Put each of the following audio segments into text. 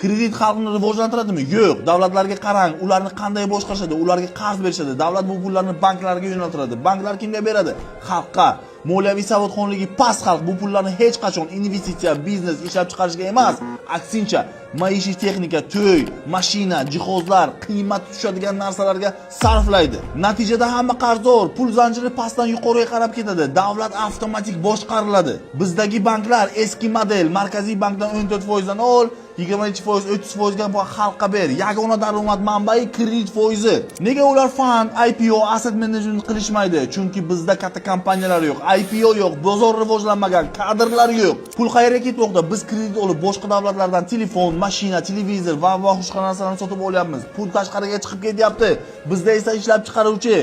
Kredit xalqni rivojlantiradimi? Yo'q. Davlatlarga qarang, ularni qanday boshqarishadi, ularga qarz berishadi. Davlat bu pullarni banklarga yo'naltiradi. Banklar kimga beradi? Xalqqa. Moliyaviy savodxonligi past xalq bu pullarni hech qachon investitsiya, biznes, ishlab chiqarishga emas, aksincha maishiy texnika, to'y, mashina, jihozlar, qiymat tushadigan narsalarga sarflaydi. Natijada hamma qarzdor, pul zanjiri pastdan yuqoriga qarab ketadi. Davlat avtomatik boshqariladi. Bizdagi banklar eski model, markaziy bankdan 14% dan ol, 22%, 30% ga xalqqa ber. Yagona daromad manbai kredit foizi. Nega ular fond, IPO, asset management qilishmaydi? Chunki bizda katta kompaniyalar yo'q, IPO yo'q, bozor rivojlanmagan, kadrlar yo'q. Pul qayerga ketmoqda? Biz kredit olib boshqa davlatlardan telefon, mashina, televizor va boshqa narsalarni sotib olyapmiz. Pul tashqariga chiqib ketyapti. Bizda esa ishlab chiqaruvchi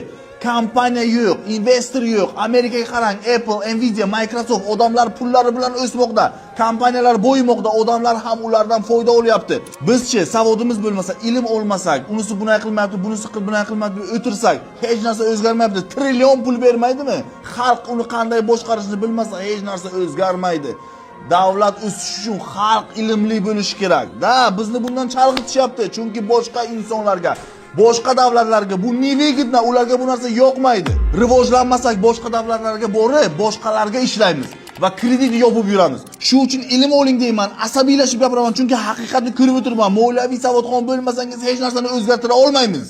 kompaniya yo'q, investor yo'q. Amerikaga qarang, Apple, Nvidia, Microsoft odamlar pullari bilan o'smoqda. Kompaniyalar boyimoqda, odamlar ham ulardan foyda olyapti. Bizchi savodimiz bo'lmasa, ilm olmasak, unisi bunday qilmayapti, bunisi bunday qilmayapti deb o'tirsak, hech narsa o'zgarmayapti. Trillion pul bermaydimi? Xalq uni qanday boshqarishni bilmasa, hech narsa o'zgarmaydi. Davlat o'sish uchun xalq ilmli bo'lishi kerak. Da, bizni bundan chalg'itishyapti, chunki boshqa insonlarga, boshqa davlatlarga bu nevigidna, ularga bu narsa yoqmaydi. Rivojlanmasak boshqa davlatlarga borib, boshqalarga ishlaymiz va kredit yopib yuramiz. Shu uchun ilm oling deyman, asabiylashib gapiraman, chunki haqiqatni ko'rib o'tirman. Moliyaviy savodxon bo'lmasangiz hech narsani o'zgartira olmaymiz.